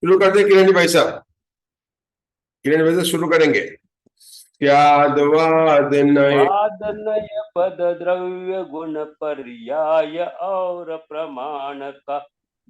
शुरू करते हैं किरण जी भाई साहब। किरण भाई साहब शुरू करेंगे। स्याद्वाद नय वादनय पद द्रव्य गुण पर्याय और प्रमाण का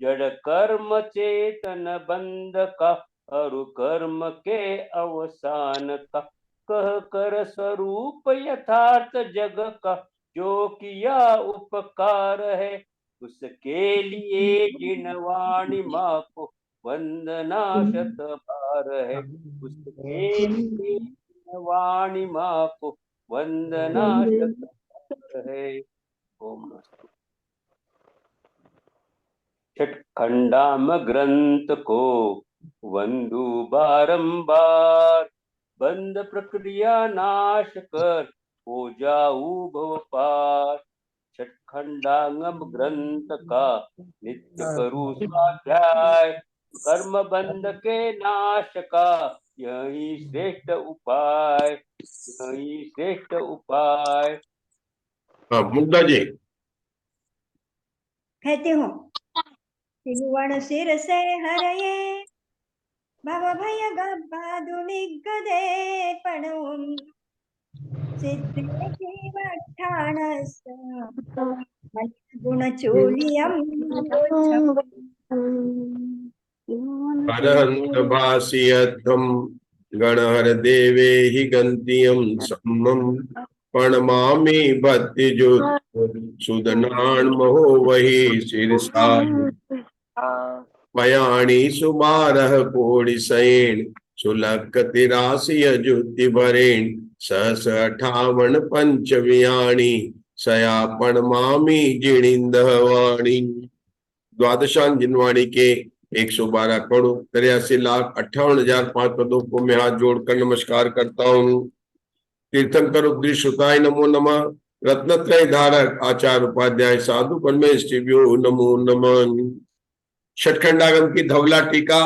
जड़ कर्म चेतन बंध का अरु कर्म के अवसान का कह कर स्वरूप यथार्थ जग का जो किया उपकार है उसके लिए जिन वाणी माँ को वंदना शत बार है उसके लिए वाणी माँ को वंदना शत है। ओम नमः। छठ खंडाम ग्रंथ को वंदु बारंबार बंद प्रक्रिया नाश कर हो जाऊ भव पार। छठ खंडांगम ग्रंथ का नित्य करू स्वाध्याय कर्म बंध के नाश का यही श्रेष्ठ उपाय यही श्रेष्ठ उपाय। हाँ मुग्धा जी। कहती हूँ त्रिभुवन सिर से हरये भव भय गब्बादु निगदे पणुम सिद्धे जीवठाणस गुण चूलियम अरहंत भासियध्वम गणहर देवे हि गंतियम सम्मम प्रणमामि भक्तिजुत सुदनान महो वही शीर्षा मयाणी सुबारह कोटि सैन सुलक तिरासी अजुति भरेण सहस 58 पंचवियाणी सयापण मामी जिणिंदवाणी। द्वादशांग जिनवाणी के 112 करोड़ 83,58,005 पदों को मैं हाथ जोड़कर नमस्कार करता हूँ। तीर्थंकर उपदेश श्रुताय नमो नमः। रत्नत्रय धारक आचार्य उपाध्याय साधु परमेष्टिभ्यो नमो नमः। छठखंडागम की धवला टीका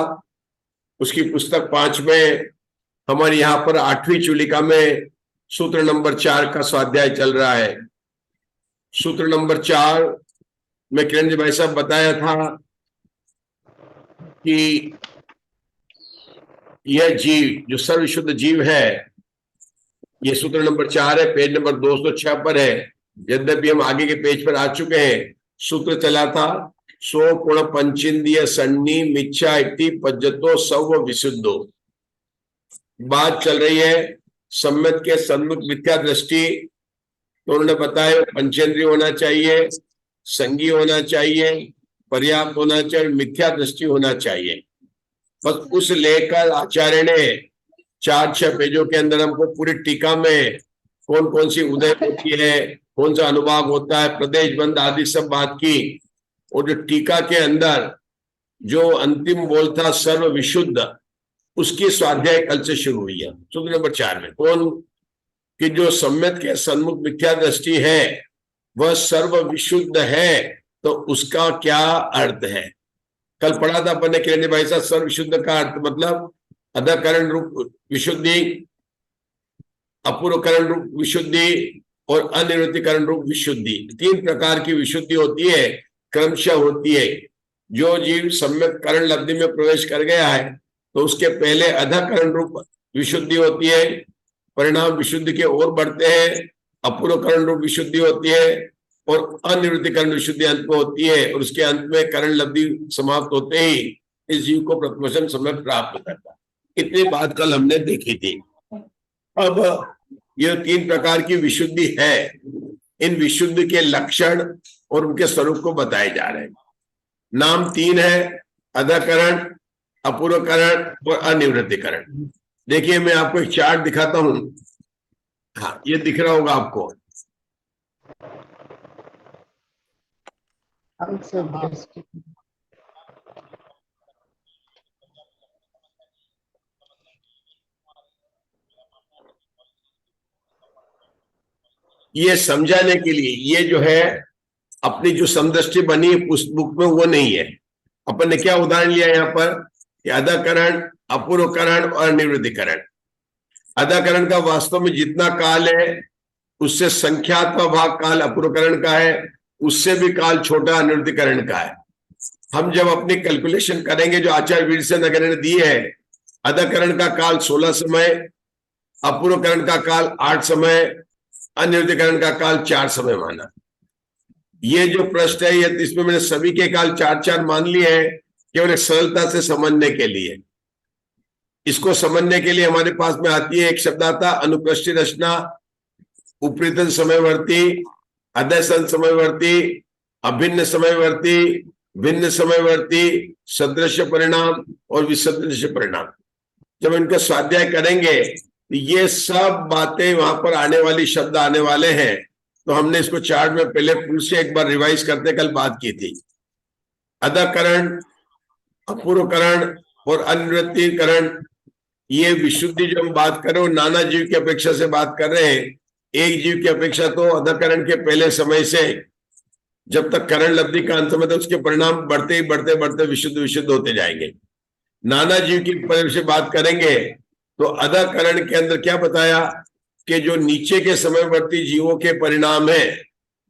उसकी पुस्तक 5 में हमारे यहाँ पर 8वीं चूलिका में सूत्र नंबर 4 का स्वाध्याय चल रहा है। सूत्र नंबर 4 में किरण जी भाई साहब बताया था कि यह जीव जो सर्वशुद्ध जीव है, यह सूत्र नंबर 4 है, पेज नंबर 206 पर है। यद्यपि हम आगे के पेज पर आ चुके हैं। सूत्र चला था सो गुण पंचेंद्रिय सन्नी मिच्छा इति पज्जतो सव विशुद्धो। बात चल रही है सम्यक के सन्मुख मिथ्या दृष्टि। तो उन्होंने बताया पंचेंद्रिय होना चाहिए, संगी होना चाहिए, पर्याप्त होना चाहिए, मिथ्या दृष्टि होना चाहिए। बस उस लेकर आचार्य ने 4-6 पेजों के अंदर हमको पूरी टीका में कौन कौन सी उदय होती है, कौन सा अनुभाग होता है, प्रदेश बंद आदि सब बात की। और जो टीका के अंदर जो अंतिम बोल था सर्व विशुद्ध, उसकी स्वाध्याय कल से शुरू हुई है। सूत्र नंबर 4 में कौन कि जो सम्यक के सन्मुख मिथ्या दृष्टि है वह सर्व विशुद्ध है, तो उसका क्या अर्थ है। कल पढ़ा था अपन ने किरण भाई साहब, सर्व विशुद्ध का अर्थ मतलब अधकरण रूप विशुद्धि, अपूर्वकरण रूप विशुद्धि और अनिवृत्तिकरण रूप विशुद्धि। 3 प्रकार की विशुद्धि होती है, क्रमशः होती है। जो जीव सम्यक करण लब्धि में प्रवेश कर गया है तो उसके पहले अधकरण रूप विशुद्धि होती है, परिणाम विशुद्धि के ओर बढ़ते हैं। अपूर्वकरण रूप विशुद्धि होती है और अनिवृत्तिकरण विशुद्धि अंत में होती है, और उसके अंत में करण लब्धि समाप्त होते ही इस जीव को प्रथमोशन समय प्राप्त करता है। इतनी बात कल हमने देखी थी। अब यह 3 प्रकार की विशुद्धि है। इन विशुद्धि के लक्षण और उनके स्वरूप को बताए जा रहे हैं। नाम 3 है, अधकरण, अपूर्वकरण और अनिवृत्तिकरण। देखिए मैं आपको एक चार्ट दिखाता हूं। हाँ, ये दिख रहा होगा आपको। ये समझाने के लिए, ये जो है अपनी जो समदृष्टि बनी उस बुक में वो नहीं है। अपन ने क्या उदाहरण लिया यहाँ पर कि अधकरण, अपूर्वकरण और निवृत्तिकरण। अधकरण का वास्तव में जितना काल है उससे संख्यात्मक भाग काल अपूर्वकरण का है, उससे भी काल छोटा अनिवृत्तिकरण का है। हम जब अपनी कैलकुलेशन करेंगे जो आचार्य वीरसेन अग्रणी ने दी है, अधकरण का काल 16 समय, अपूर्वकरण का काल 8 समय, अनिरुद्धकरण का काल 4 समय माना। ये जो प्रश्न है ये इसमें मैंने सभी के काल 4-4 मान लिए हैं, केवल एक सरलता से समझने के लिए। इसको समझने के लिए हमारे पास में आती है एक शब्द आता अनुप्रस्थ रचना, उपरितन समयवर्ती, अध्यसन समयवर्ती, अभिन्न समयवर्ती, भिन्न समयवर्ती, सदृश परिणाम और विसदृश परिणाम। जब इनका स्वाध्याय करेंगे तो ये सब बातें वहां पर आने वाली शब्द आने वाले हैं। तो हमने इसको चार्ट में पहले फिर से एक बार रिवाइज करते कल बात की थी। अधकरण, अपूर्वकरण और अनिवृत्तिकरण, ये विशुद्धि जो हम बात कर रहे हो नाना जीव की अपेक्षा से बात कर रहे हैं। एक जीव की अपेक्षा तो अधकरण के पहले समय से जब तक करण लब्धि का अंत में, तो उसके परिणाम बढ़ते ही बढ़ते बढ़ते विशुद्ध विशुद्ध होते जाएंगे। नाना जीव की से बात करेंगे तो अधकरण के अंदर क्या बताया कि जो नीचे के समयवर्ती जीवों के परिणाम है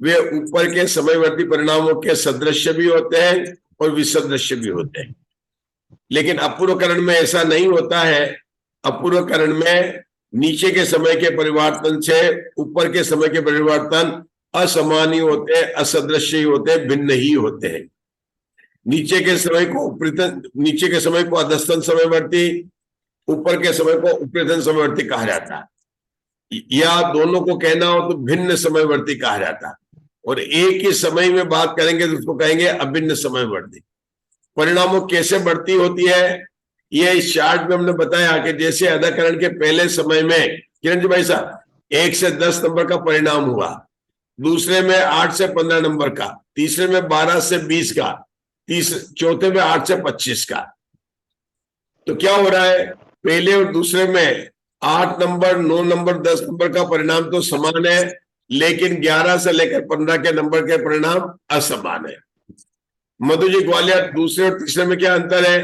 वे ऊपर के समयवर्ती परिणामों के सदृश भी होते हैं और विसदृश भी होते हैं। लेकिन अपूर्वकरण में ऐसा नहीं होता है। अपूर्वकरण में नीचे के समय के परिवर्तन से ऊपर के समय के परिवर्तन असमान ही होते हैं, असदृश ही होते हैं, भिन्न ही होते हैं। नीचे के समय को उपरितन, नीचे के समय को अधस्तन समयवर्ती, ऊपर के समय को उपरितन समयवर्ती कहा जाता है, या दोनों को कहना हो तो भिन्न समयवर्ती कहा जाता है। और एक ही समय में बात करेंगे तो उसको कहेंगे अभिन्न समयवर्ती। परिणामों कैसे बढ़ती होती है ये इस चार्ट में हमने बताया कि जैसे अधकरण के पहले समय में किरण जी भाई साहब 1 से 10 नंबर का परिणाम हुआ, दूसरे में 8 से 15 नंबर का, तीसरे में 12 से 20 का, चौथे में 8 से 25 का। तो क्या हो रहा है, पहले और दूसरे में 8 नंबर, 9 नंबर, 10 नंबर का परिणाम तो समान है, लेकिन 11 से लेकर 15 के नंबर के परिणाम असमान है। मधु जी ग्वालियर दूसरे और तीसरे में क्या अंतर है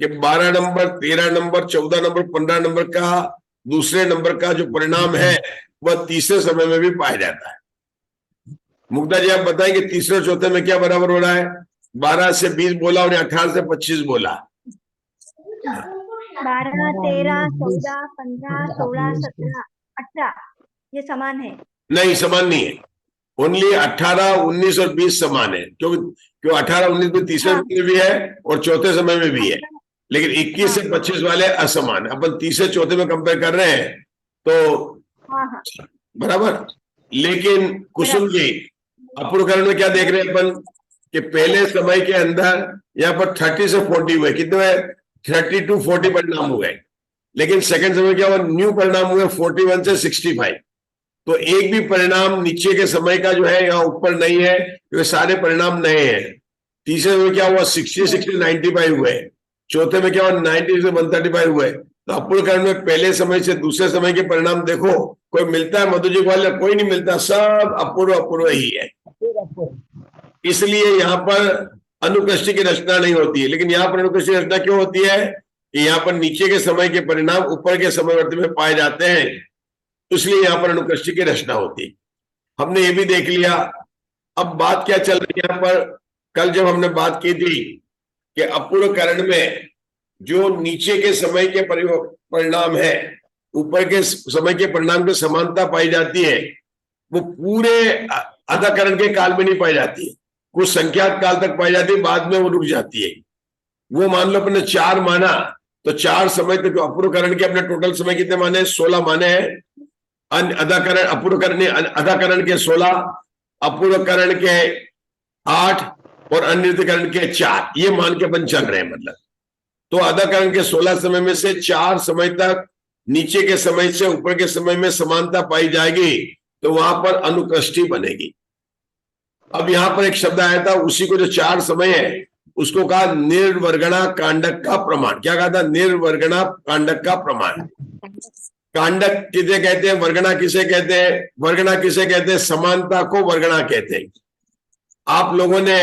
कि 12 नंबर, 13 नंबर, 14 नंबर, 15 नंबर का दूसरे नंबर का जो परिणाम है वह तीसरे समय में भी पाया जाता है। मुग्धा जी आप बताएंगे तीसरे चौथे में क्या बराबर हो रहा है? 12 से 20 बोला और 18 से 25 बोला। 12, 13, 14, 15, 16, 17, 18 ये समान है? नहीं, समान नहीं है। ओनली 18, 19 और 20 समान है, क्यों 18, 19 में तीसरे में भी है और चौथे समय में भी है, लेकिन 21 से 25 वाले असमान है। अपन तीसरे चौथे में कंपेयर कर रहे हैं तो बराबर। लेकिन कुसुम जी अपूर्वकरण में क्या देख रहे हैं अपन कि पहले समय के अंदर यहाँ पर 30 से 40 हुए, कितने 30 to 40 परिणाम हुए, लेकिन सेकंड समय क्या हुआ, न्यू परिणाम हुए 41 से 65। तो एक भी परिणाम नीचे के समय का जो है यहाँ ऊपर नहीं है, वे सारे परिणाम नए हैं। तीसरे में क्या हुआ 60 से 95 हुए, चौथे में क्या हुआ 90 से 135 हुए। तो अपूर्वकरण में पहले समय से दूसरे समय के परिणाम देखो, कोई मिलता है मधु जी वाले? कोई नहीं मिलता, सब अपूर्व अपूर्व ही है। इसलिए यहाँ पर अनुकृष्टि की रचना नहीं होती है। लेकिन यहाँ पर अनुकृष्टि की रचना क्यों होती है कि यहाँ पर नीचे के समय के परिणाम ऊपर के समयवर्ती में पाए जाते हैं, इसलिए यहाँ पर अनुकृष्टि की रचना होती है। हमने ये भी देख लिया। अब बात क्या चल रही है यहाँ पर, कल जब हमने बात की थी कि अपूर्वकरण में जो नीचे के समय के परिणाम है ऊपर के समय के परिणाम की समानता पाई जाती है, वो पूरे अधकरण के काल में नहीं पाई जाती है, कुछ संख्यात काल तक पाई जाती है, बाद में वो रुक जाती है। वो मान लो अपने 4 माना तो 4 समय तक अपूर्वकरण के अपने टोटल समय कितने माने? 16 माने हैं। अधकरण अधकरण के 16, अपूर्वकरण के 8 और अनिरुद्धकरण के 4, ये मान के अपन चल रहे हैं। मतलब तो अधकरण के 16 समय में से 4 समय तक नीचे के समय से ऊपर के समय में समानता पाई जाएगी, तो वहां पर अनुकृष्टि बनेगी। अब यहां पर एक शब्द आया था, उसी को जो 4 समय है उसको कहा निर्वर्गणा कांडक का प्रमाण। क्या कहा था? निर्वर्गणा कांडक का प्रमाण। कांडक किसे कहते हैं, वर्गणा किसे कहते हैं? वर्गणा किसे कहते हैं? समानता को वर्गणा कहते हैं। आप लोगों ने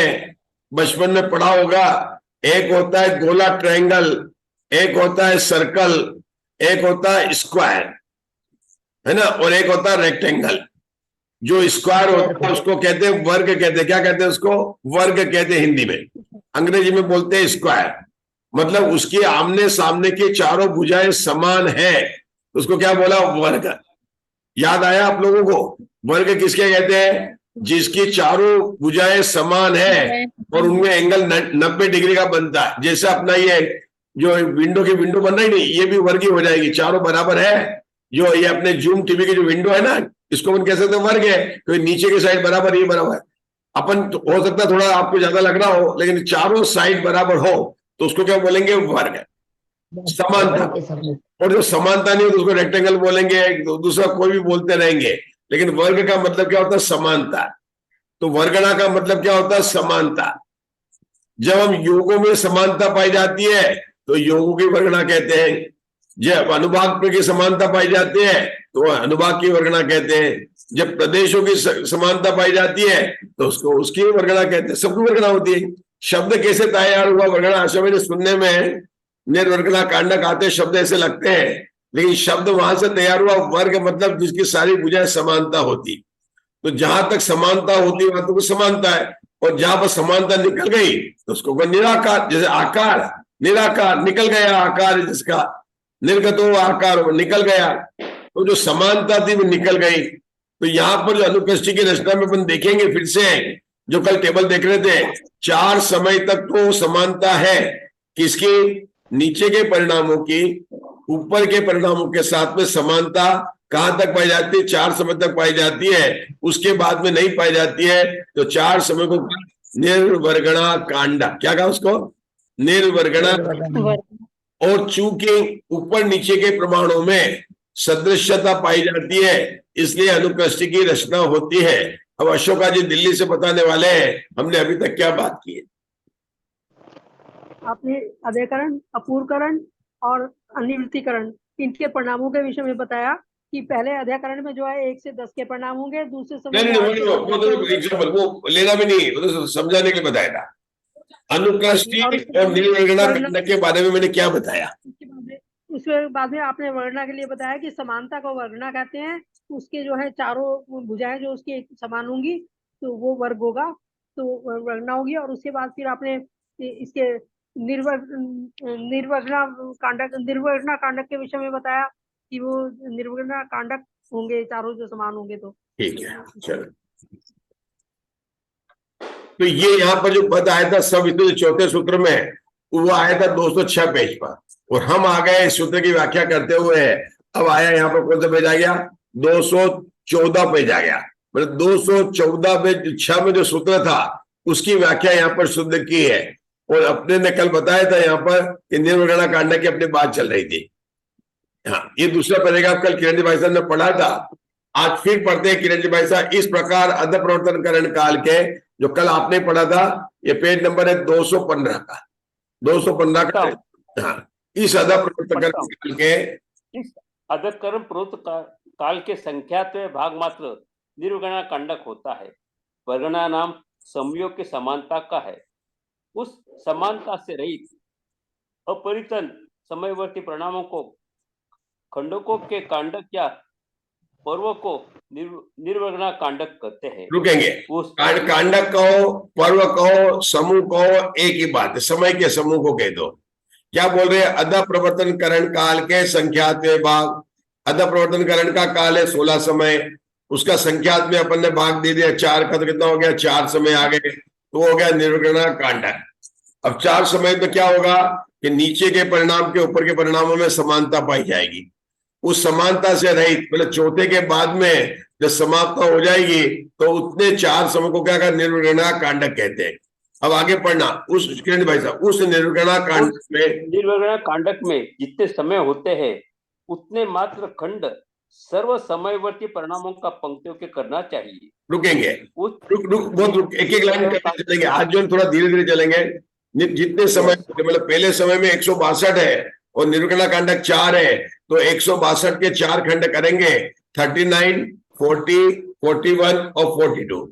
बचपन में पढ़ा होगा, एक होता है गोला ट्रायंगल, एक होता है सर्कल, एक होता है स्क्वायर, है ना, और एक होता है रेक्टेंगल। जो स्क्वायर होता है उसको कहते हैं वर्ग, कहते हैं क्या कहते हैं उसको? वर्ग कहते हैं हिंदी में। अंग्रेजी में बोलते हैं स्क्वायर। मतलब उसके आमने सामने के चारों भुजाएं समान है, उसको क्या बोला? वर्ग। याद आया आप लोगों को? वर्ग किसके कहते हैं? जिसकी चारों भुजाएं समान है और उनमें एंगल 90 डिग्री का बनता है। जैसे अपना ये जो विंडो की विंडो बन रही नहीं, ये भी वर्ग ही हो जाएगी, चारों बराबर है। जो ये अपने जूम टीवी की जो विंडो है ना, इसको अपन कह सकते हैं वर्ग है, तो नीचे की साइड बराबर, ये बराबर है। अपन तो हो सकता है थोड़ा आपको ज्यादा लग रहा हो, लेकिन चारों साइड बराबर हो तो उसको क्या बोलेंगे? वर्ग है, समानता। और जो समानता नहीं हो तो उसको रेक्टेंगल बोलेंगे, दूसरा कोई भी बोलते रहेंगे। लेकिन वर्ग का मतलब क्या होता है? समानता। तो वर्गणा का मतलब क्या होता है? समानता। जब हम योगों में समानता पाई जाती है तो योगों की वर्गणा कहते हैं। जब अनुभाग की समानता पाई जाती है तो अनुभाग की वर्गणा कहते हैं। जब प्रदेशों की समानता पाई जाती है तो उसको उसकी वर्गणा कहते हैं। सबकी वर्गणा होती है। शब्द कैसे तैयार हुआ वर्गणा? आशा मेरे सुनने में निर्वर्गणा कांडक आते शब्द ऐसे लगते हैं, लेकिन शब्द वहां से तैयार हुआ वर्ग, मतलब जिसकी सारी भुजाएं समानता होती। तो जहां तक समानता होती है वहां तक समानता है, और जहां पर समानता निकल गई तो उसको निराकार। जैसे आकार, निराकार, निकल गया आकार, जिसका निर्गतो आकार, वो निकल गया। तो जो समानता थी वो निकल गई। तो यहाँ पर जो अनुकृष्टि की रचना में अपन देखेंगे फिर से, जो कल टेबल देख रहे थे, 4 समय तक तो समानता है। किसकी? नीचे के परिणामों की ऊपर के परिणामों के साथ में समानता कहां तक पाई जाती है? 4 समय तक पाई जाती है। उसके बाद में नहीं पाई जाती है। तो 4 समय को निर्वर्गणा कांडा, क्या कहा उसको? निर्वर्गणा। और चूंकि ऊपर नीचे के प्रमाणों में सदृश्यता पाई जाती है, इसलिए अनुकृष्टि की रचना होती है। अब अशोका जी दिल्ली से बताने वाले हैं हमने अभी तक क्या बात की है। आपने अध्ययकरण, अपूर्वकरण और अनिवृत्तिकरण, इनके परिणामों के विषय में बताया कि पहले अध्ययकरण में जो है 1 से 10 के परिणाम होंगे, दूसरे समय नहीं, वो तो एग्जाम्पल वो लेना भी नहीं, वो तो समझाने के लिए बताया था। अनुकृष्टि और निर्वर्गणा कांडक के बारे में मैंने क्या बताया? उसके बाद में आपने वर्गणा के लिए बताया कि समानता को वर्गणा कहते हैं। उसके जो है चारों भुजाएं जो उसकी समान होंगी तो वो वर्ग होगा, तो वर्गणा होगी। और उसके बाद फिर आपने इसके निर्वर्गणा कांडक के विषय में बताया कि वो निर्वर्गणा कांडक होंगे चारों जो समान होंगे। तो ठीक है, चलो। तो ये यहाँ पर जो पद आया था सब इतने चौथे सूत्र में, वो आया था 206 पेज पर, और हम आ गए इस सूत्र की व्याख्या करते हुए। अब आया यहाँ पर कौन सा पेज आ गया? 214 पेज आ गया। मतलब 214 पेज 6 में जो सूत्र था उसकी व्याख्या यहाँ पर शुद्ध की है। और अपने ने कल बताया था यहाँ पर कि निर्वर्गणा कांडक की अपनी बात चल रही थी। हाँ, ये दूसरा पैराग्राफ कल किरण जी भाई साहब ने पढ़ा था। आज फिर पढ़ते हैं किरण जी भाई साहब। इस प्रकार अध प्रवर्तन करण काल के, जो कल आपने पढ़ा था, ये पेज नंबर है 215 का, 215 का। हाँ, इस अध प्रवर्तन करण काल के, इस अधकर्म प्रवृत्त काल के संख्यात्मक भाग मात्र निर्वर्गणा कांडक होता है। वर्गणा नाम समयोग की समानता का है। उस समानता से रहित अपरितन समयवर्ती परिणामों को खंडकों के कांडक या पर्व को निर्वर्गणा कांडक कहते हैं। रुकेंगे, कांडक कहो, पर्व कहो, समूह कहो, एक ही बात है, समय के समूह को कह दो। क्या बोल रहे हैं? अध प्रवर्तन करण काल के संख्यात में भाग। अध प्रवर्तन करण का काल है 16 समय, उसका संख्यात में अपन ने भाग दे दिया 4 का, तो कितना हो गया? 4 समय आ गए, तो हो गया निर्वर्गणा कांडक। अब 4 समय में क्या होगा कि नीचे के परिणाम के ऊपर के परिणामों में समानता पाई जाएगी। उस समानता से रहित, मतलब चौथे के बाद में जब समाप्त हो जाएगी तो उतने 4 समय को क्या कर निर्वर्गणा कांडक कहते हैं। अब आगे पढ़ना, उस किरण भाई साहब, उस निर्वर्गणा कांडक में जितने समय होते हैं उतने मात्र खंड सर्व समयवर्ती परिणामों का पंक्तियों के करना चाहिए। रुकेंगे, रुक एक एक लाइन चलेंगे आज, जो थोड़ा धीरे धीरे चलेंगे। जितने समय, मतलब पहले समय में 162 है और निर्वर्गणा कांडक 4 है, तो 162 के 4 खंड करेंगे, 39, 40, 41 और 42।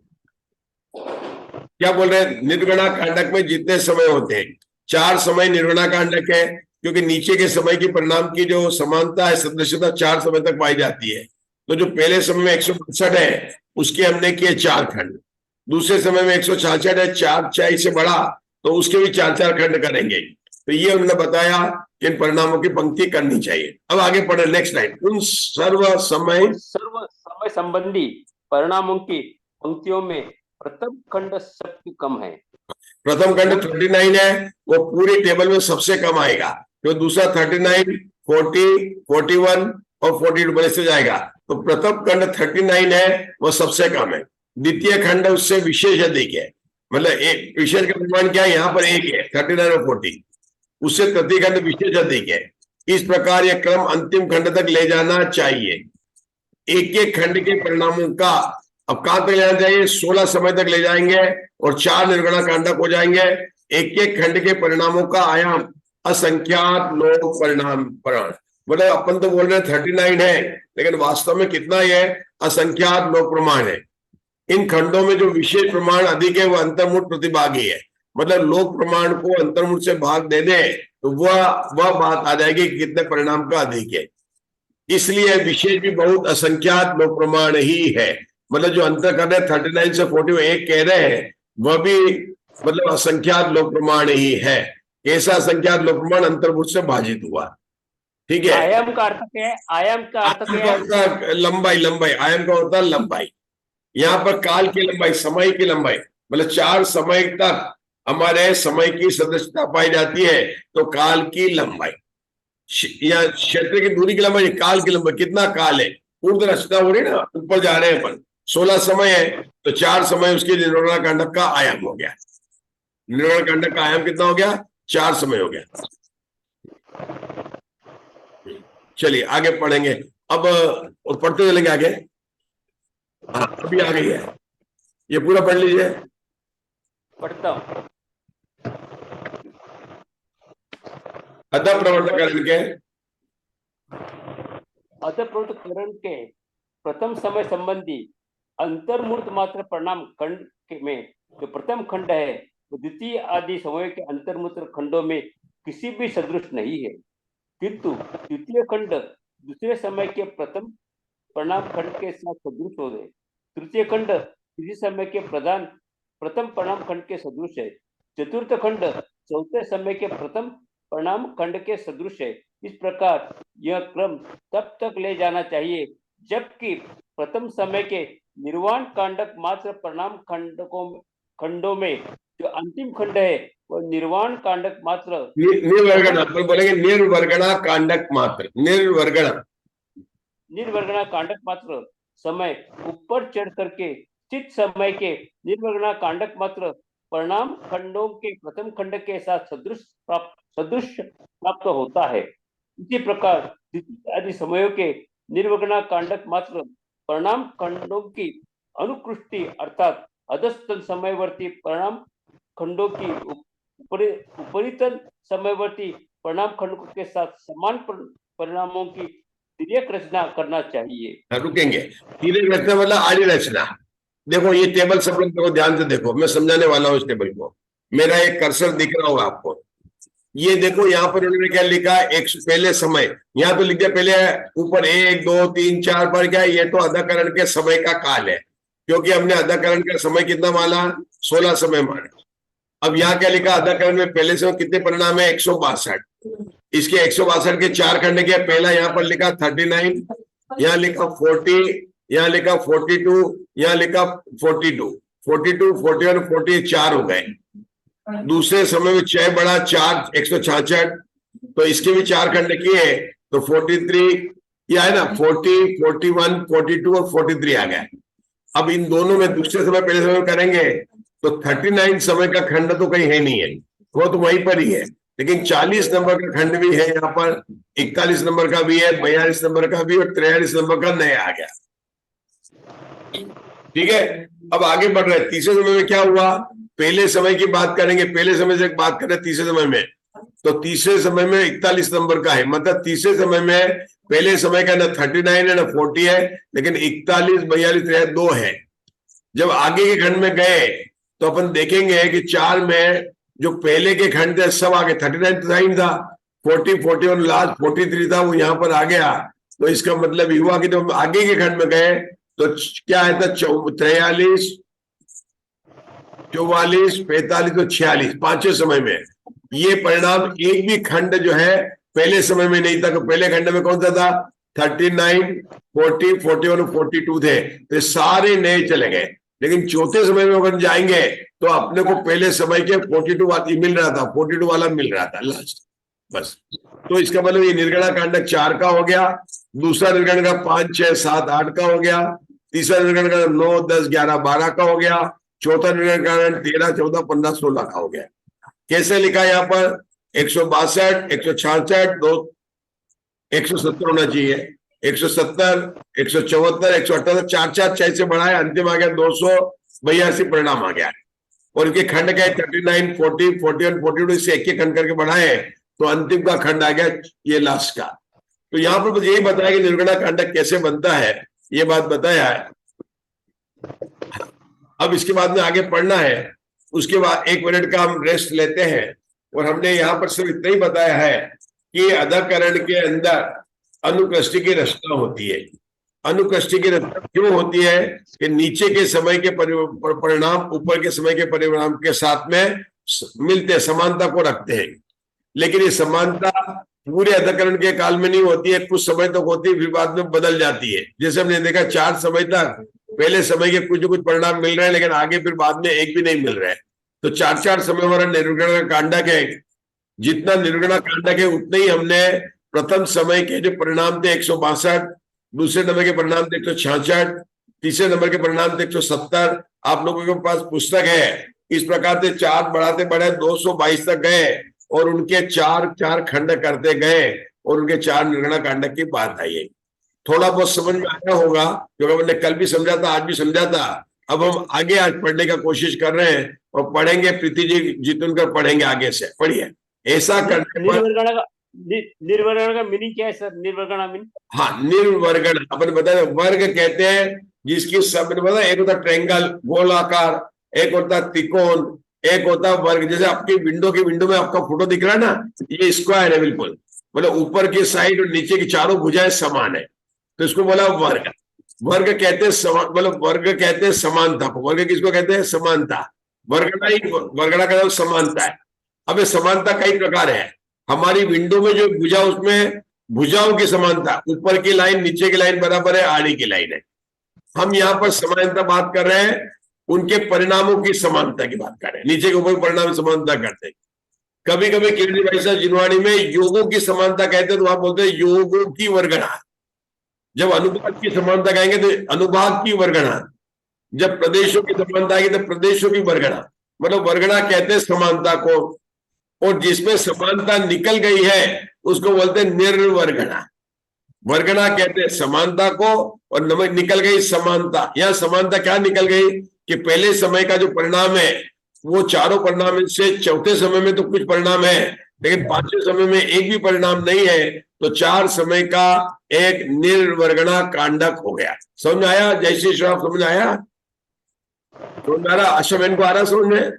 क्या बोल रहे हैं? निर्वर्गणा कांडक में जितने समय होते हैं, 4 समय निर्वर्गणा कांडक है, क्योंकि नीचे के समय की परिणाम की जो समानता है, सदृश्यता 4 समय तक पाई जाती है। तो जो पहले समय में 162 है उसके हमने किए 4 खंड। दूसरे समय में 166 है, 4 4 से बढ़ा तो उसके भी 4 खंड करेंगे। तो ये उन्होंने बताया कि इन परिणामों की पंक्ति करनी चाहिए। अब आगे पढ़े, नेक्स्ट लाइन। उन सर्व समय संबंधी परिणामों की पंक्तियों में प्रथम खंड सबसे कम है। प्रथम खंड 39 है, वो पूरी टेबल में सबसे कम आएगा। तो दूसरा 39, 40, 41 और 42 बड़े से जाएगा। तो प्रथम खंड 39 है, वो सबसे कम है। द्वितीय खंड उससे विशेष अधिक है, मतलब एक विशेष का प्रमाण क्या है, यहाँ पर एक है 39 और 40, उससे तृतीय खंड विशेष अधिक है। इस प्रकार यह क्रम अंतिम खंड तक ले जाना चाहिए। एक एक खंड के परिणामों का अब कहां तक ले जाना चाहिए, 16 समय तक ले जाएंगे और 4 निर्गुणा कांडक हो जाएंगे। एक एक खंड के परिणामों का आयाम असंख्यात लोक परिणाम प्रमाण, मतलब अपन तो बोल रहे हैं 39 है, लेकिन वास्तव में कितना है, असंख्यात लोक प्रमाण है। इन खंडों में जो विशेष प्रमाण अधिक है वो अंतर्मुख प्रतिभागी है, मतलब लोक प्रमाण को अंतर्मुख से भाग दे दे तो वह बात आ जाएगी कि कितने परिणाम का अधिक है। इसलिए विशेष भी बहुत असंख्यात लोक प्रमाण ही है, मतलब जो अंतर कर रहे हैं 39 से 40 एक कह रहे हैं, वह भी मतलब असंख्यात लोक प्रमाण ही है। ऐसा असंख्यात लोक प्रमाण अंतर्मुख से भाजित हुआ। ठीक है, आयाम का अर्थ क्या है? आयाम का अर्थ क्या है? लंबाई। आयाम का होता है लंबाई। यहाँ पर काल की लंबाई, समय की लंबाई, मतलब 4 समय तक हमारे समय की सदस्यता पाई जाती है, तो काल की लंबाई या क्षेत्र की दूरी की लंबाई, काल की लंबाई, कितना काल है, ऊर्ध्व रचना हो रही ना, ऊपर जा रहे हैं अपन, 16 समय है तो 4 समय उसके निर्गुणा कांडक का आयाम हो गया। निर्गुणा कांडक का आयाम कितना हो गया, 4 समय हो गया। चलिए आगे पढ़ेंगे अब, और पढ़ते चलेंगे आगे। हाँ अभी आ गई है, ये पूरा पढ़ लीजिए। पढ़ता हूं। अतः प्रवर्तकरण के प्रथम समय संबंधी अंतर्मूर्त मात्र परिणाम खंड में जो प्रथम खंड है वो द्वितीय आदि समय के अंतर्मूर्त खंडों में किसी भी सदृश नहीं है, किंतु द्वितीय खंड दूसरे समय के प्रथम परिणाम खंड के साथ सदृश हो गए। तृतीय खंड किसी समय के प्रथम परिणाम खंड के सदृश है। चतुर्थ खंड चौथे समय के प्रथम परिणाम खंड के सदृश है। इस प्रकार यह क्रम तब तक ले जाना चाहिए जबकि प्रथम समय के निर्वाण कांडक मात्र परिणाम खंडों में जो अंतिम खंड है वह निर्वाण कांडक मात्र निर्वर्गणा, अपन बोलेंगे निर्वर्गणा कांडक मात्र, निर्वर्गणा कांडक मात्र समय ऊपर चढ़ करके स्थित समय के निर्वर्गणा कांडक मात्र परिणाम खंडों के प्रथम खंड के साथ सदृश प्राप्त होता है। इसी प्रकार द्वितीय आदि समयों के निर्वर्गणा कांडक मात्र परिणाम खंडों की अनुकृष्टि अर्थात अधस्तन समयवर्ती परिणाम खंडों की उपरितन समयवर्ती परिणाम खंडों के साथ समान परिणामों की तिर्यक रचना करना चाहिए। रुकेंगे, तिर्यक रचना मतलब आड़ी रचना। देखो ये टेबल सब लोग देखो, ध्यान से देखो, मैं समझाने वाला हूँ इस टेबल को। मेरा एक कर्सर दिख रहा होगा आपको, ये देखो यहाँ पर उन्होंने क्या लिखा, एक पहले समय, यहाँ तो लिख दिया पहले ऊपर 1 2 3 4 पर, क्या ये तो अधकरण के समय का काल है, क्योंकि हमने अधकरण का समय कितना माना, 16 समय माना। अब यहाँ क्या लिखा, अधकरण में पहले से कितने परिणाम है, 162। इसके 162 के 4 खंड के, पहला यहाँ पर लिखा 39, यहाँ लिखा 40, यहाँ लिखा 42, यहाँ लिखा 42, 41 40 4 हो गए। दूसरे समय में 6 बड़ा 4 166, तो इसके भी 4 खंड किए तो 43, यह है ना 40 41 42 और 43 आ गया। अब इन दोनों में दूसरे समय पहले समय करेंगे तो 39 समय का खंड तो कहीं है नहीं है, वो तो वहीं पर ही है, लेकिन 40 नंबर का खंड भी है यहाँ पर, 41 नंबर का भी है, 42 नंबर का भी और 43 नंबर का नया आ गया। ठीक है, अब आगे बढ़ रहे हैं। तीसरे समय में क्या हुआ, पहले समय की बात करेंगे, पहले समय से बात करें तीसरे समय में, तो तीसरे समय में 41 नंबर का है, मतलब तीसरे समय में पहले समय का ना 39 है ना 40 है, लेकिन 41 42 43 2 है। जब आगे के खंड में गए तो अपन देखेंगे कि 4 में जो पहले के खंड थे सब आगे, 39 साइन था, 40 41 लास्ट 43 था, वो यहाँ पर आ गया। तो इसका मतलब हुआ कि जब आगे के खंड में गए तो क्या है था 43, 44, 45 और 46 पांचवें समय में। ये परिणाम एक भी खंड जो है पहले समय में नहीं था। तो पहले खंड में कौन सा था? 39, 40, 41 और 42 थे। तो सारे नए चले गए। लेकिन चौथे समय में अगर जाएंगे तो अपने को पहले समय के 42 वाला मिल रहा था, 42 वाला मिल रहा था लास्ट, बस। तो इसका मतलब ये निर्गणा कांडक 4 का हो गया, दूसरा निर्गण का 5, 6, 7, 8 का हो गया, तीसरा निर्गण का 9, 10, 11, 12 का हो गया, चौथा निर्गण का 13, 14, 15, 16 का हो गया। कैसे लिखा यहाँ पर? 162, 166, 170 होना चाहिए, 170, 174, 178, 4, 6 से बढ़ाया, अंतिम आ गया 282 परिणाम आ गया। और इनके खंड का 39, 40, 41, 42 इससे एक खंड करके बढ़ाए तो अंतिम का खंड आ गया ये लास्ट का। तो यहाँ पर बस यही बताया कि निर्गणा कांडक कैसे बनता है, ये बात बताया है। अब इसके बाद में आगे पढ़ना है। उसके बाद 1 मिनट का हम रेस्ट लेते हैं। और हमने यहाँ पर सिर्फ इतना ही बताया है कि अधकरण के अंदर अनुकृष्टि की रचना होती है। अनुकृष्टि की रचना क्यों होती है? कि नीचे के समय के परिणाम ऊपर के समय के परिणाम के साथ में मिलते, समानता को रखते हैं। लेकिन ये समानता पूरे अधकरण के काल में नहीं होती है, कुछ समय तक होती है, फिर बाद में बदल जाती है। जैसे हमने देखा 4 समय तक पहले समय के कुछ परिणाम मिल रहे हैं, लेकिन आगे फिर बाद में एक भी नहीं मिल रहे हैं। तो 4 समय वाला निर्गणा कांडक है। जितना निर्गणा कांडक है उतने ही हमने प्रथम समय के जो परिणाम थे 162, दूसरे नंबर के परिणाम थे 166, तीसरे नंबर के परिणाम थे 170। आप लोगों के पास पुस्तक है। इस प्रकार से 4 बढ़ाते बढ़े 222 तक गए और उनके 4 खंड करते गए और उनके 4 निर्गणा कांडक की बात आई है। थोड़ा बहुत समझ में आया होगा, क्योंकि मैंने कल भी समझा था, आज भी समझा था। अब हम आगे आज पढ़ने का कोशिश कर रहे हैं और पढ़ेंगे। प्रीति जी जितुनकर पढ़ेंगे आगे से, पढ़िए। ऐसा करने पर निर्वर्गण का मीनिंग क्या है सर? निर्वर्गणा मीनिंग? हाँ, निर्वर्गण अपन बताए वर्ग कहते हैं जिसकी सब पता, एक होता ट्रायंगल गोलाकार, एक होता त्रिकोण, एक होता वर्ग। जैसे आपकी विंडो में आपका फोटो दिख रहा है ना, ये स्क्वायर है बिल्कुल, मतलब ऊपर की साइड और नीचे की चारों भुजाएं समान है, तो इसको बोला वर्ग। वर्ग कहते हैं मतलब वर्ग कहते हैं समानता को। वर्ग किसको कहते हैं? समानता। वर्गणा का समानता है। अब ये समानता कई प्रकार है। हमारी विंडो में जो भुजा, उसमें भुजाओं की समानता, ऊपर की लाइन नीचे की लाइन बराबर है, आड़ी की लाइन है। हम यहाँ पर समानता बात कर रहे हैं, उनके परिणामों की समानता की बात कर रहे हैं। नीचे के ऊपर परिणाम समानता करते हैं। कभी कभी किरणी भाई साहब जिनवाणी में योगों की समानता कहते हैं, तो वहां बोलते हैं योगों की वर्गणा। जब अनुभाग की समानता कहेंगे तो अनुभाग की वर्गणा। जब प्रदेशों की समानता आएगी तो प्रदेशों की वर्गणा। मतलब वर्गणा कहते हैं समानता को, और जिसमें समानता निकल गई है उसको बोलते हैं निर्वर्गणा। वर्गणा कहते हैं समानता को, और निकल गई समानता। यहां समानता क्या निकल गई कि पहले समय का जो परिणाम है वो चारों परिणाम से, चौथे समय में तो कुछ परिणाम है लेकिन पांचवें समय में एक भी परिणाम नहीं है, तो 4 समय का एक निर्वर्गणा कांडक हो गया। समझ में आया? जय श्री श्राव समझ आया? तो मेरा अश्वमेन को आ रहा समझ में?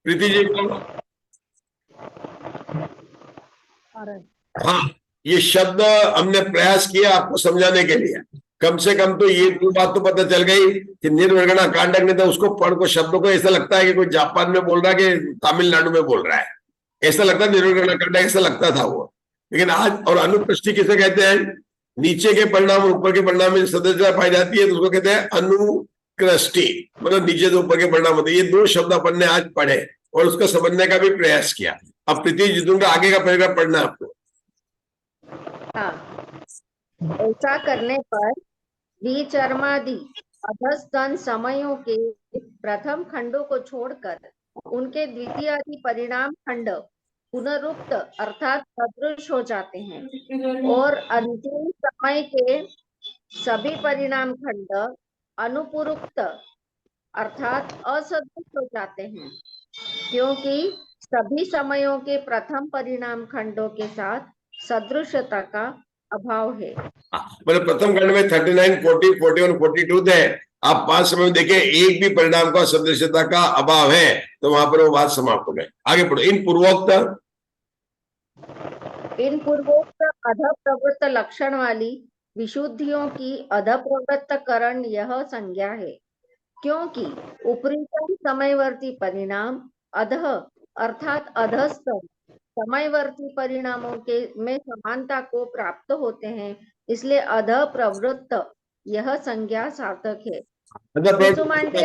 प्रीति जी को? हाँ, ये शब्द हमने प्रयास किया आपको समझाने के लिए। कम से कम तो ये 2 बात तो पता चल गई कि निर्वर्गणा कांडक ने तो उसको पढ़ को शब्दों को ऐसा लगता है कि कोई जापान में बोल रहा है कि तमिलनाडु में बोल रहा है, ऐसा लगता है। निर्वर्गणा कांडक ऐसा लगता था वो, लेकिन आज। और अनुकृष्टि किसे कहते हैं? नीचे के परिणाम और ऊपर के परिणाम में सदस्यता पाई जाती है तो उसको कहते हैं अनुकृष्टि, मतलब नीचे से ऊपर के परिणाम होते हैं। ये 2 शब्द अपन ने आज पढ़े और उसको समझने का भी प्रयास किया। अब प्रीति जितूंगा आगे का पैराग्राफ पढ़ना आपको। हाँ, ऐसा करने पर विचर्मादि अधस्तन समयों के प्रथम खंडों को छोड़कर उनके द्वितीयादि परिणाम खंड पुनरुक्त अर्थात सदृश हो जाते हैं और अंतिम समय के सभी परिणाम खंड अनुपुरुक्त अर्थात असदृश हो जाते हैं, क्योंकि सभी समयों के प्रथम परिणाम खंडों के साथ सदृशता का अभाव है। मतलब प्रथम खंड में 39, 40, 41, 42 थे। आप 5 समय में देखें एक भी परिणाम का सदृशता का अभाव है, तो वहां पर वो बात समाप्त हो गई। आगे पढ़ो। इन पूर्वोक्त अध प्रवृत्त लक्षण वाली विशुद्धियों की अधप्रवृत्त करण यह संज्ञा है, क्योंकि उपरितम समयवर्ती परिणाम अधः अर्थात अधस्थ समयवर्ती परिणामों के में समानता को प्राप्त होते हैं, इसलिए अधः प्रवृत्त यह संज्ञा सार्थक है। कुसुमांटी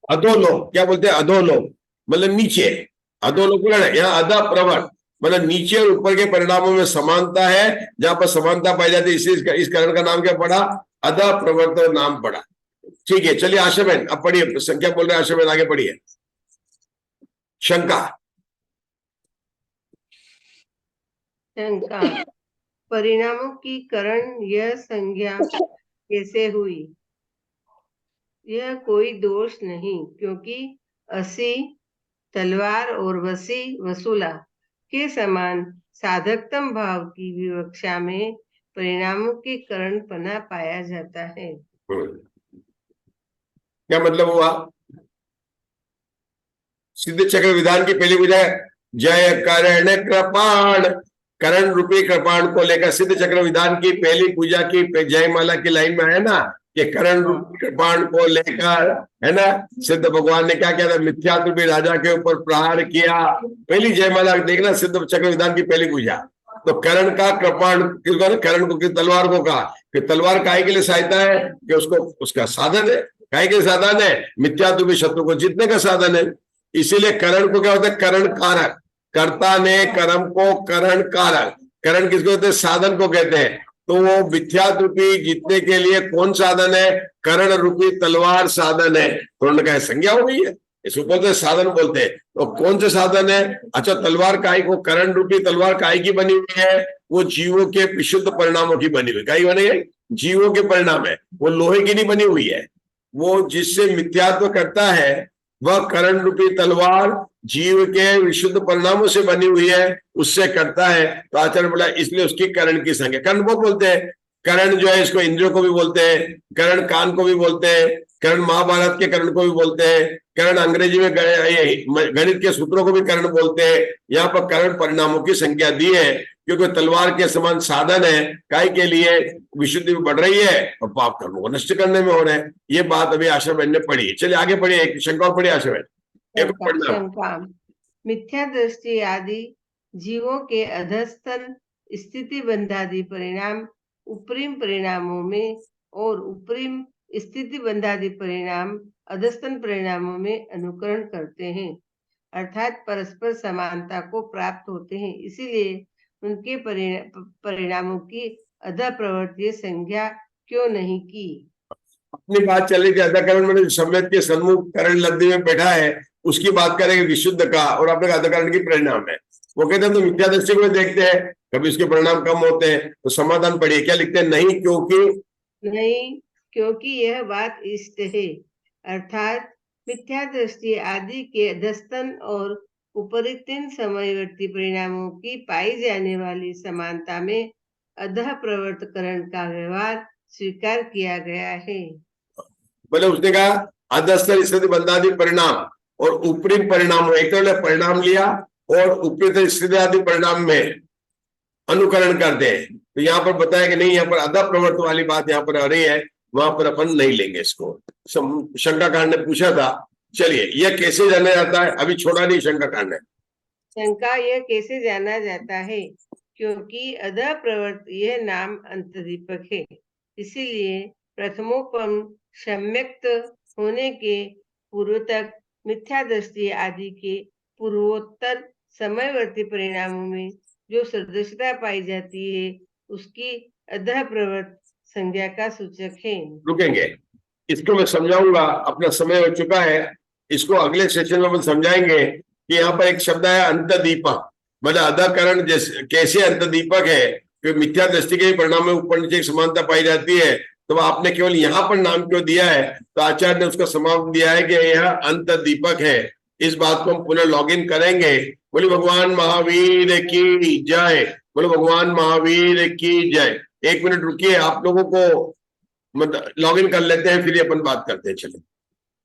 अधोलोक क्या बोलते हैं? अधोलोक मतलब नीचे, अधोलोक यहाँ अधा प्रवर्त मतलब नीचे और ऊपर के परिणामों में समानता है, जहां पर समानता पाई जाती है, इसलिए इस करण का नाम क्या पड़ा? अधा प्रवर्त नाम पड़ा। ठीक है, चलिए आशा बहन अब पढ़िए, संख्या बोल रहे हैं, आशा बहन आगे पढ़िए। शंका परिणामों की करण यह संज्ञा कैसे हुई? यह कोई दोष नहीं, क्योंकि असी तलवार और वसी वसूला के समान साधकतम भाव की विवक्षा में परिणामों के करण पना पाया जाता है। क्या मतलब हुआ? सिद्ध चक्र विधान की पहली विधा जय करण कृपाण, करण रूपी कृपाण को लेकर सिद्ध चक्र विधान की पहली पूजा की जयमाला की लाइन में है ना कि करण रूपी कृपाण को लेकर, है ना, सिद्ध भगवान ने क्या किया था? मिथ्या रूपी राजा के ऊपर प्रहार किया। पहली जयमाला देखना, सिद्ध चक्र विधान की पहली पूजा। तो करण का कृपाण किसको? करण को, किस तलवार को कहा कि तलवार काहे के लिए सहायता है? कि उसको, उसका साधन है। काहे के साधन है? मिथ्या रूपी शत्रु को जीतने का साधन है। इसीलिए करण को क्या होता है? करण कारक। कर्ता ने कर्म को करण कारक, करण किसको कहते हैं? साधन को कहते हैं। तो वो मिथ्या रूपी जीतने के लिए कौन साधन है? करण रूपी तलवार साधन है। तो उन्होंने कहा संज्ञा हो गई है, इसको बोलते हैं साधन बोलते हैं। तो कौन से साधन है? अच्छा, तलवार काय को, करण रूपी तलवार काय की बनी हुई है? वो जीवों के विशुद्ध परिणामों की बनी हुई। काय बनी है? जीवों के परिणाम है, वो लोहे की नहीं बनी हुई है। वो जिससे मिथ्यात्व करता है वह करण रूपी तलवार जीव के विशुद्ध परिणामों से बनी हुई है, उससे करता है। तो आचार्य बोला इसलिए उसकी करण की संज्ञा। कर्ण बहुत बोलते हैं, करण जो है इसको इंद्रियों को भी बोलते हैं, करण कान को भी बोलते हैं, करण महाभारत के करण को भी बोलते हैं, करण अंग्रेजी में गणित के सूत्रों को भी करण बोलते हैं। यहाँ पर करण परिणामों की संख्या दी है, क्योंकि तलवार के समान साधन है। काय के लिए? विशुद्धि में बढ़ रही है और पाप कर्मों को नष्ट करने में हो रहे हैं। ये बात अभी आशा बहन ने पढ़ी। चलिए आगे पढ़िए, एक शंका पढ़िए आशा बहन। शंका मिथ्या दृष्टि आदि जीवों के अधस्तन स्थिति बंधादि परिणाम उपरिम परिणामों में और उपरिम स्थिति बंधादि परिणाम अधस्तन परिणामों में अनुकरण करते हैं, अर्थात परस्पर समानता को प्राप्त होते हैं। इसीलिए उनके परिणामों की अध प्रवृत्ति संज्ञा क्यों नहीं की? अपनी बात चल रही थी अधकरण में, सम्यक के सन्मुख करण लब्धि में बैठा है, उसकी बात करेंगे विशुद्ध का, और अपने अधकरण की परिणाम है। वो कहते हैं तो मिथ्या दृष्टि को देखते हैं, कभी उसके परिणाम कम होते हैं। तो समाधान पढ़िए, क्या लिखते हैं? नहीं क्योंकि यह बात इष्ट है, अर्थात मिथ्या दृष्टि आदि के अधस्तन और उपरितन समयवर्ती परिणामों की पाई जाने वाली समानता में अधः प्रवर्तकरण का व्यवहार स्वीकार किया गया है। बोले उसने कहा अधस्तर स्थिति बंधादि परिणाम और ऊपरी परिणाम, एक तो परिणाम लिया और ऊपरी स्थिति आदि परिणाम में अनुकरण करते हैं। तो यहाँ पर बताया कि नहीं, यहाँ पर अधः प्रवर्त वाली बात यहाँ पर आ रही है, वहां पर अपन नहीं लेंगे इसको। शंकाकांड ने पूछा था। चलिए, यह कैसे जाना जाता है? अभी छोड़ा नहीं शंकाकांड ने। शंका यह कैसे जाना जाता है? क्योंकि अधः प्रवर्त यह नाम अंतदीपक है, इसीलिए प्रथमोपम सम्यक्त होने के पूर्व तक मिथ्या दृष्टि आदि के पूर्वोत्तर समयवर्ती परिणामों में जो सदृशता पाई जाती है उसकी अधः प्रवर्त संज्ञा का सूचक है। रुकेंगे, इसको मैं समझाऊंगा, अपना समय हो चुका है। इसको अगले सेशन में हम समझाएंगे कि यहाँ पर एक शब्द है अंतदीपक, मतलब अधकरण जैसे कैसे अंतदीपक है कि मिथ्या दृष्टि के परिणाम में ऊपर नीचे समानता पाई जाती है। तो आपने केवल यहाँ पर नाम क्यों दिया है? तो आचार्य ने उसका समाप्त दिया है कि यह अंतदीपक है। इस बात को हम पुनः लॉगिन करेंगे। बोले भगवान महावीर की जय, बोले भगवान महावीर की जय। 1 मिनट रुकिए, आप लोगों को मतलब लॉगिन कर लेते हैं, फिर अपन बात करते हैं। चलिए।